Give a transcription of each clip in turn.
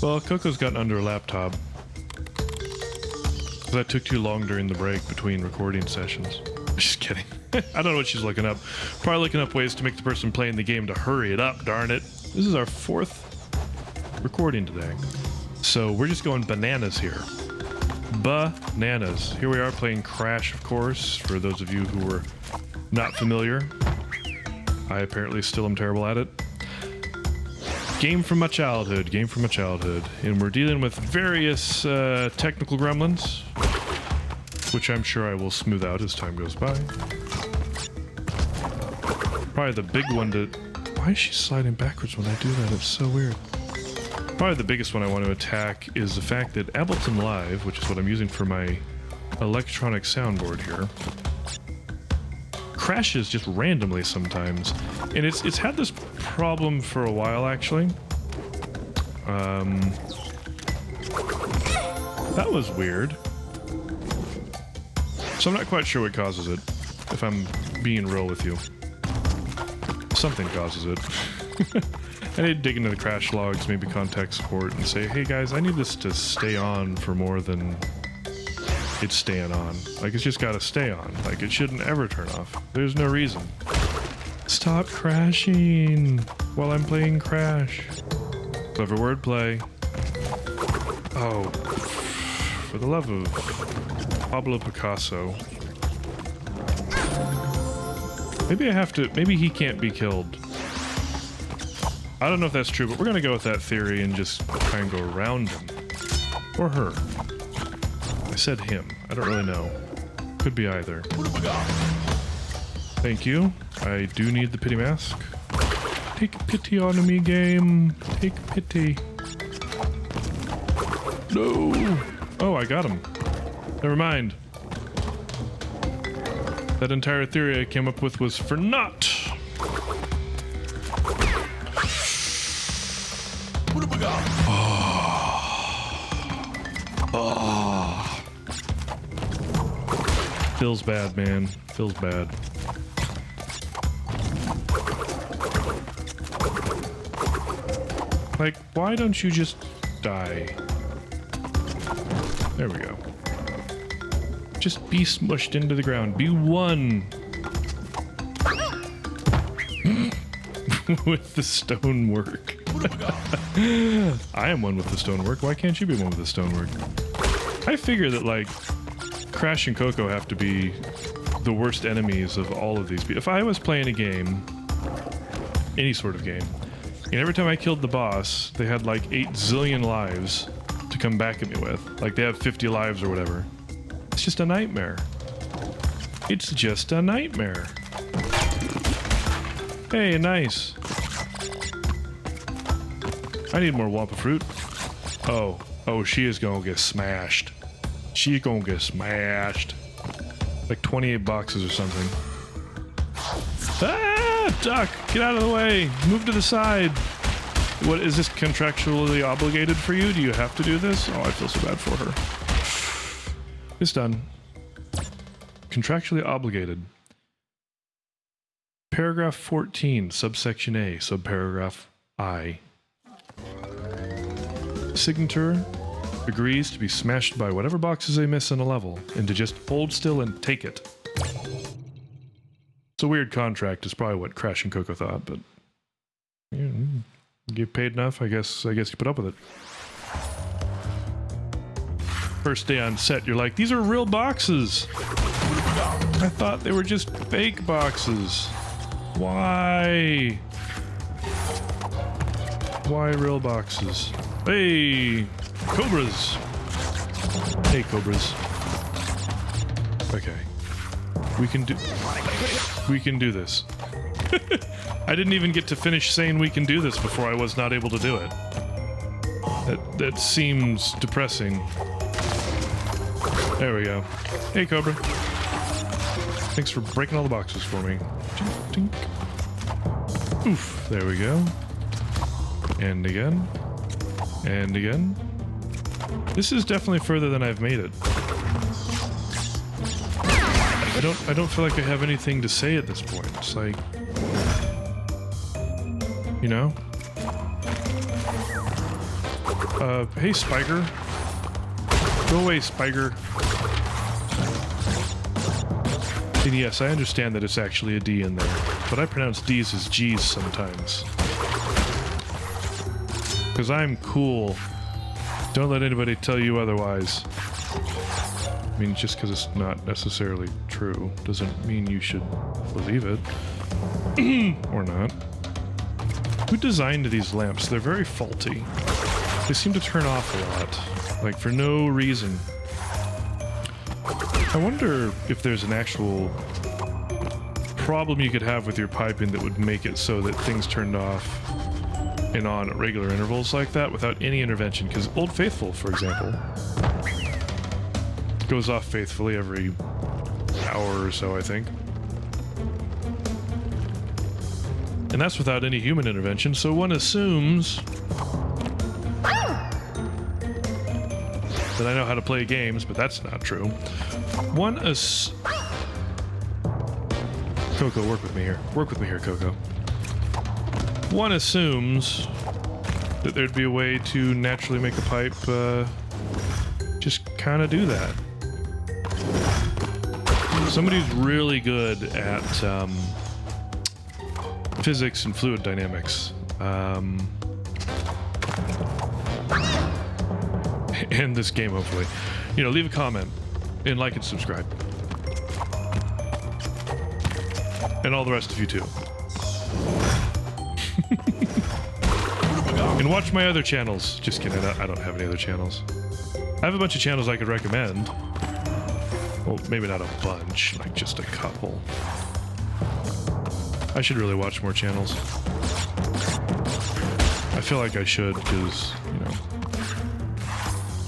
Well, Coco's gotten under a laptop. That took too long during the break between recording sessions. Just kidding. I don't know what she's looking up. Probably looking up ways to make the person playing the game to hurry it up, darn it. This is our 4th recording today. So we're just going bananas here. Bananas. Here we are playing Crash, of course, for those of you who were not familiar. I apparently still am terrible at it. Game from my childhood, and we're dealing with various technical gremlins, which I'm sure I will smooth out as time goes by. Probably the big one to... Why is she sliding backwards when I do that? It's so weird. Probably the biggest one I want to attack is the fact that Ableton Live, which is what I'm using for my electronic soundboard here, crashes just randomly sometimes, and it's had this problem for a while actually. That was weird. So I'm not quite sure what causes it, if I'm being real with you. Something causes it. I need to dig into the crash logs, maybe contact support and say, hey guys, I need this to stay on for more than it's staying on. Like, it's just gotta stay on. Like, it shouldn't ever turn off. There's no reason. Stop crashing while I'm playing Crash. Clever wordplay. Oh, for the love of Pablo Picasso. Maybe I have to, maybe he can't be killed. I don't know if that's true, but we're gonna go with that theory and just try and go around him. Or her. I said him. I don't really know. Could be either. Thank you. I do need the pity mask. Take pity on me, game. Take pity. No. Oh, I got him. Never mind. That entire theory I came up with was for naught. Feels bad, man. Feels bad. Like, why don't you just die? There we go. Just be smushed into the ground. Be one with the stonework. I am one with the stonework. Why can't you be one with the stonework? I figure that, like, Crash and Coco have to be the worst enemies of all of these. If I was playing a game, any sort of game, and every time I killed the boss, they had like 8 zillion lives to come back at me with. Like, they have 50 lives or whatever. It's just a nightmare. It's just a nightmare. Hey, nice. I need more Wampa fruit. Oh, she is gonna get smashed. She's gonna get smashed. Like 28 boxes or something. Ah, duck! Get out of the way! Move to the side! What, is this contractually obligated for you? Do you have to do this? Oh, I feel so bad for her. It's done. Contractually obligated. Paragraph 14, subsection A, subparagraph I. Signature agrees to be smashed by whatever boxes they miss in a level, and to just hold still and take it. It's a weird contract, is probably what Crash and Coco thought, but you get paid enough, I guess you put up with it. First day on set, you're like, these are real boxes. I thought they were just fake boxes. Why? Why real boxes? Hey, cobras. Hey, cobras. Okay. We can do this. I didn't even get to finish saying we can do this before I was not able to do it. That seems depressing. There we go. Hey, Cobra. Thanks for breaking all the boxes for me. Tink, tink. Oof. There we go. And again. And again. This is definitely further than I've made it. I don't feel like I have anything to say at this point. It's like, you know? Hey, Spiker. Go away, Spiker. And yes, I understand that it's actually a D in there, but I pronounce D's as G's sometimes. Because I'm cool. Don't let anybody tell you otherwise. I mean, just because it's not necessarily true doesn't mean you should believe it. Or not. Who designed these lamps? They're very faulty. They seem to turn off a lot, like for no reason. I wonder if there's an actual problem you could have with your piping that would make it so that things turned off and on at regular intervals like that without any intervention. Because Old Faithful, for example, goes off faithfully every hour or so, I think. And that's without any human intervention, so one assumes that I know how to play games, but that's not true. Coco, work with me here. Work with me here, Coco. One assumes that there'd be a way to naturally make a pipe just kind of do that. Somebody who's really good at physics and fluid dynamics. And this game, hopefully. You know, leave a comment and like and subscribe. And all the rest of you too. And watch my other channels. Just kidding, I don't have any other channels. I have a bunch of channels I could recommend. Well, maybe not a bunch, like just a couple. I should really watch more channels. I feel like I should, because, you know,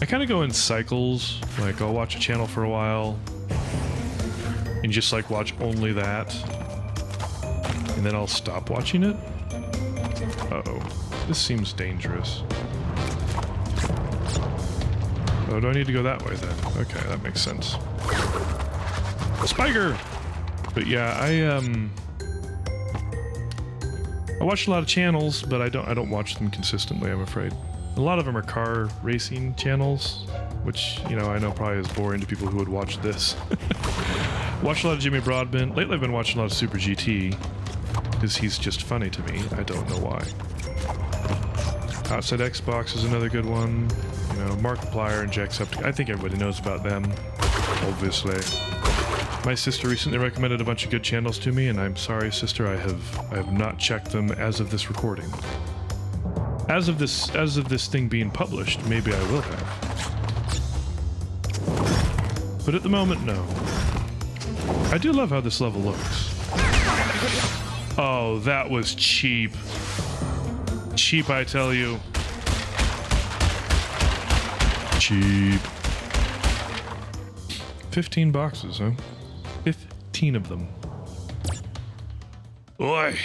I kind of go in cycles. Like, I'll watch a channel for a while and just like watch only that, and then I'll stop watching it. Uh-oh, this seems dangerous. Oh, do I need to go that way then? Okay, that makes sense. Spiker! But yeah, I watch a lot of channels, but I don't watch them consistently, I'm afraid. A lot of them are car racing channels, which, you know, I know probably is boring to people who would watch this. Watch a lot of Jimmy Broadbent. Lately I've been watching a lot of Super GT, because he's just funny to me. I don't know why. Outside Xbox is another good one. You know, Markiplier and Jacksepticeye. I think everybody knows about them, obviously. My sister recently recommended a bunch of good channels to me, and I'm sorry, sister, I have not checked them as of this recording. As of this thing being published, maybe I will have. But at the moment, no. I do love how this level looks. Oh, that was cheap. Cheap, I tell you. Cheap. 15 boxes, huh? 15 of them. Oi!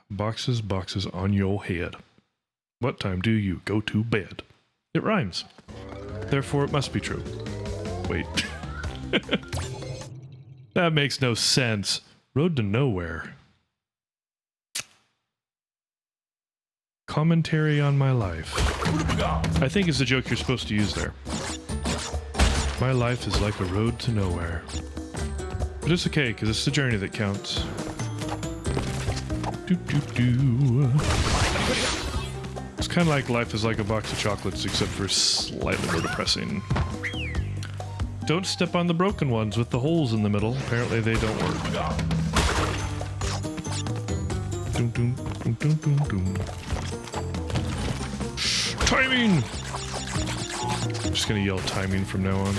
Boxes, boxes on your head. What time do you go to bed? It rhymes. Therefore, it must be true. Wait. That makes no sense. Road to nowhere. Commentary on my life. I think is the joke you're supposed to use there. My life is like a road to nowhere. But it's okay, because it's the journey that counts. It's kind of like life is like a box of chocolates, except for slightly more depressing. Don't step on the broken ones with the holes in the middle. Apparently they don't work. Doom, doom, doom, doom, doom, doom. Timing! I'm just gonna yell timing from now on.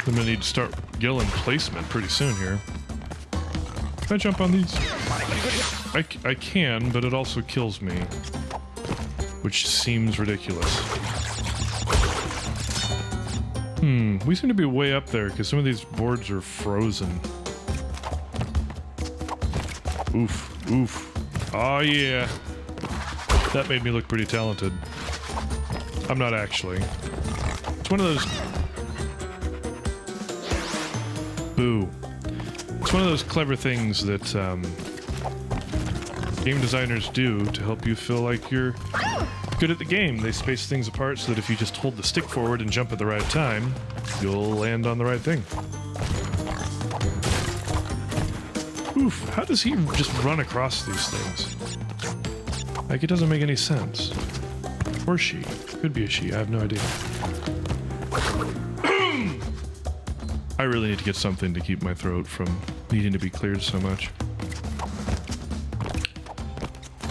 I'm gonna need to start yelling placement pretty soon here. Can I jump on these? I can, but it also kills me. Which seems ridiculous. We seem to be way up there because some of these boards are frozen. Oof, oof. Oh yeah. That made me look pretty talented. I'm not actually. It's one of those... Boo. It's one of those clever things that, game designers do to help you feel like you're good at the game. They space things apart so that if you just hold the stick forward and jump at the right time, you'll land on the right thing. Oof, how does he just run across these things? Like, it doesn't make any sense. Or she. Could be a she, I have no idea. I really need to get something to keep my throat from needing to be cleared so much.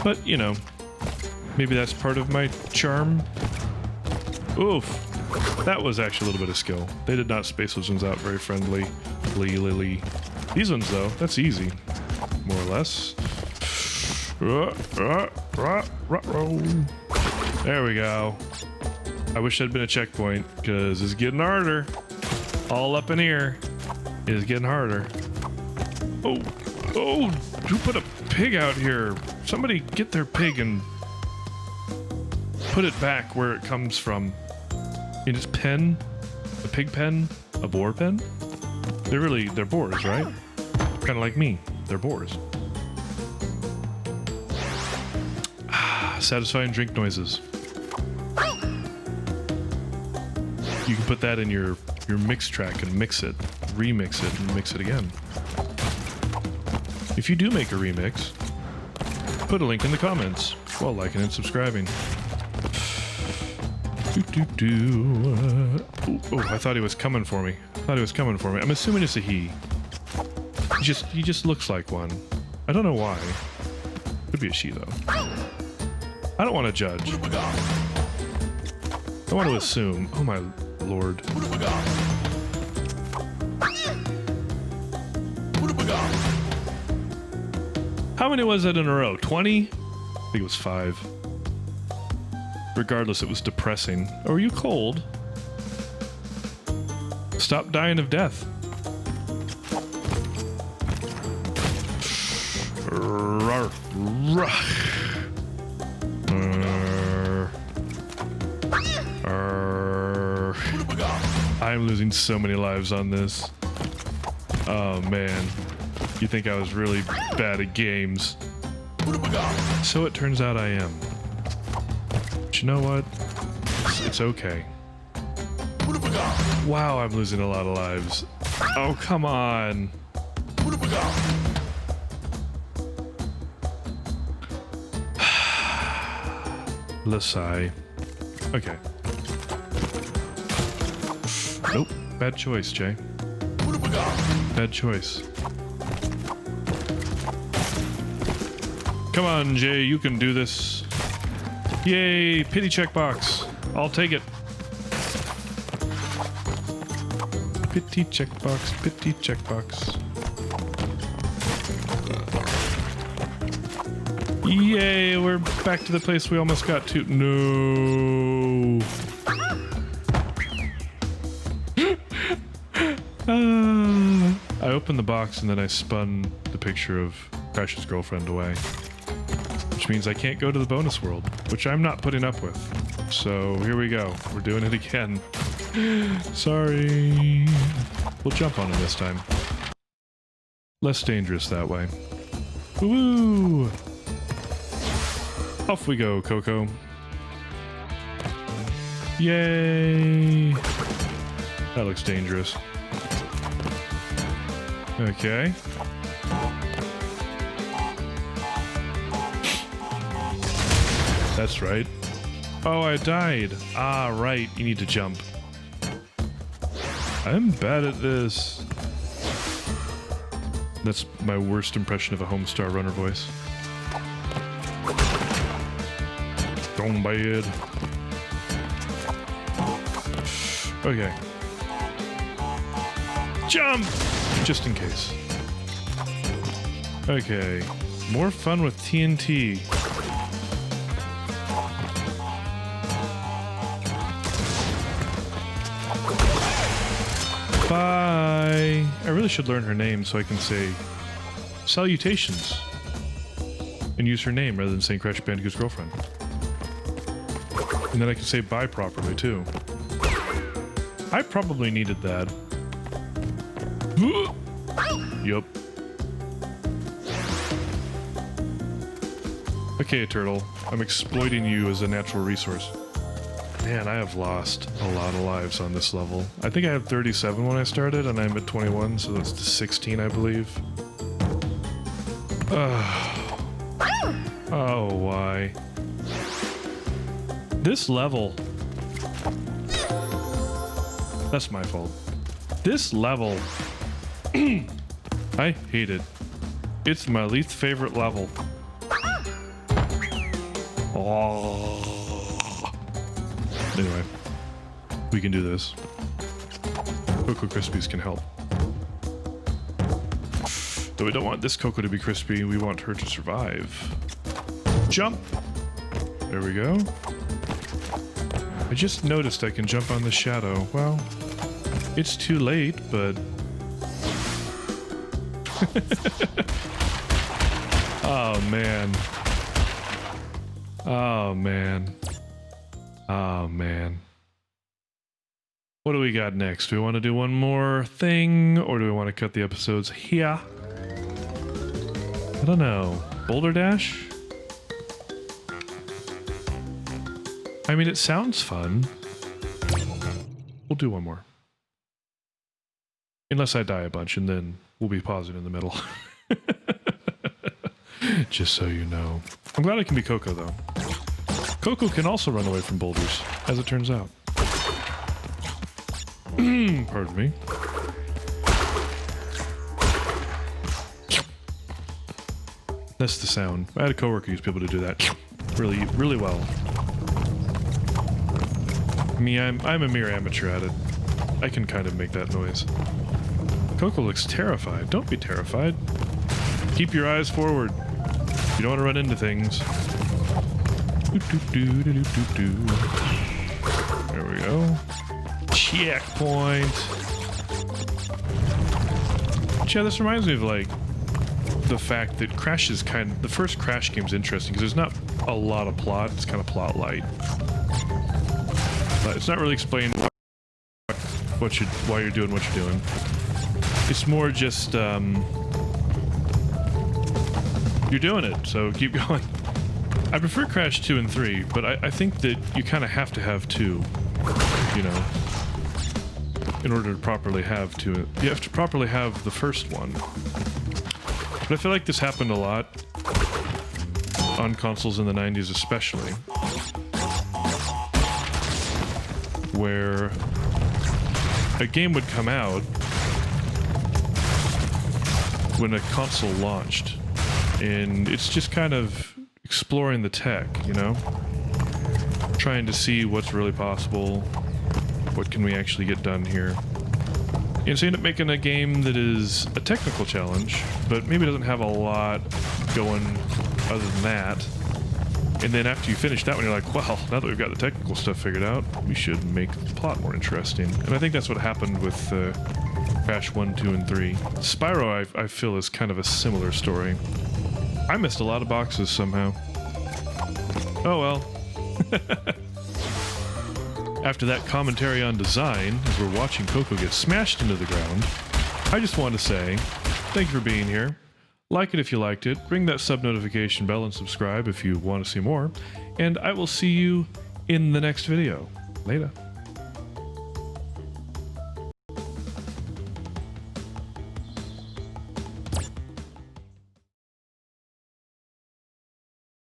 But, you know, maybe that's part of my charm. Oof. That was actually a little bit of skill. They did not space those ones out very friendly. Lily. These ones, though, that's easy. More or less. There we go. I wish there'd been a checkpoint, because it's getting harder. All up in here is getting harder. Oh, who put a pig out here? Somebody get their pig and put it back where it comes from. In its pen? A pig pen? A boar pen? They're boars, right? Kind of like me. They're boars. Satisfying drink noises. You can put that in your mix track and mix it, remix it, and mix it again. If you do make a remix, put a link in the comments while liking and subscribing. Oh, I thought he was coming for me. I'm assuming it's a he. He just looks like one. I don't know why. Could be a she though. I don't want to judge. I want to assume. Oh my lord. How many was it in a row? 20? I think it was 5. Regardless, it was depressing. Oh, are you cold? Stop dying of death. I'm losing so many lives on this. Oh man. You think I was really bad at games. So it turns out I am. But you know what? It's okay. Wow, I'm losing a lot of lives. Oh, come on. Lasai. Okay. Nope. Bad choice, Jay. Bad choice. Come on, Jay, you can do this. Yay, pity checkbox. I'll take it. Pity checkbox, pity checkbox. Yay, we're back to the place we almost got to. No. I opened the box and then I spun the picture of Crash's girlfriend away. Which means I can't go to the bonus world, which I'm not putting up with. So here we go. We're doing it again. Sorry. We'll jump on him this time. Less dangerous that way. Woo! Off we go, Coco. Yay! That looks dangerous. Okay. That's right. Oh, I died. Ah, right. You need to jump. I'm bad at this. That's my worst impression of a Homestar Runner voice. Don't bad. Okay. Jump! Just in case. Okay. More fun with TNT. Bye. I really should learn her name so I can say salutations and use her name rather than saying Crash Bandicoot's girlfriend. And then I can say bye properly too. I probably needed that. Yup. Okay, turtle. I'm exploiting you as a natural resource. Man, I have lost a lot of lives on this level. I think I had 37 when I started, and I'm at 21, so that's to 16, I believe. Oh, why? This level... That's my fault. This level... I hate it. It's my least favorite level. Oh. Anyway, we can do this. Cocoa Krispies can help. Though we don't want this Cocoa to be crispy, we want her to survive. Jump! There we go. I just noticed I can jump on the shadow. Well, it's too late, but... Oh, man. Oh, man. Oh, man. What do we got next? Do we want to do one more thing, or do we want to cut the episodes here? I don't know. Boulder Dash? I mean, it sounds fun. We'll do one more. Unless I die a bunch, and then we'll be pausing in the middle. Just so you know. I'm glad I can be Coco, though. Coco can also run away from boulders, as it turns out. Pardon me. That's the sound. I had a coworker who used to be able to do that really, really well. Me, I'm a mere amateur at it. I can kind of make that noise. Coco looks terrified. Don't be terrified. Keep your eyes forward. You don't want to run into things. There we go. Checkpoint. Yeah, this reminds me of like the fact that Crash is the first Crash game's interesting because there's not a lot of plot. It's kind of plot light. But it's not really explaining why you're doing what you're doing. It's more just you're doing it, so keep going. I prefer Crash 2 and 3, but I think that you kind of have to have 2, you know, in order to properly have 2. You have to properly have the first one. But I feel like this happened a lot on consoles in the 90s especially, where a game would come out when a console launched, and it's just kind of exploring the tech, you know? Trying to see what's really possible, what can we actually get done here. And so you end up making a game that is a technical challenge, but maybe doesn't have a lot going other than that. And then after you finish that one, you're like, well, now that we've got the technical stuff figured out, we should make the plot more interesting. And I think that's what happened with Crash 1, 2, and 3. Spyro, I feel, is kind of a similar story. I missed a lot of boxes somehow. Oh well. After that commentary on design, as we're watching Coco get smashed into the ground, I just want to say, thank you for being here. Like it if you liked it, ring that sub notification bell and subscribe if you want to see more, and I will see you in the next video. Later.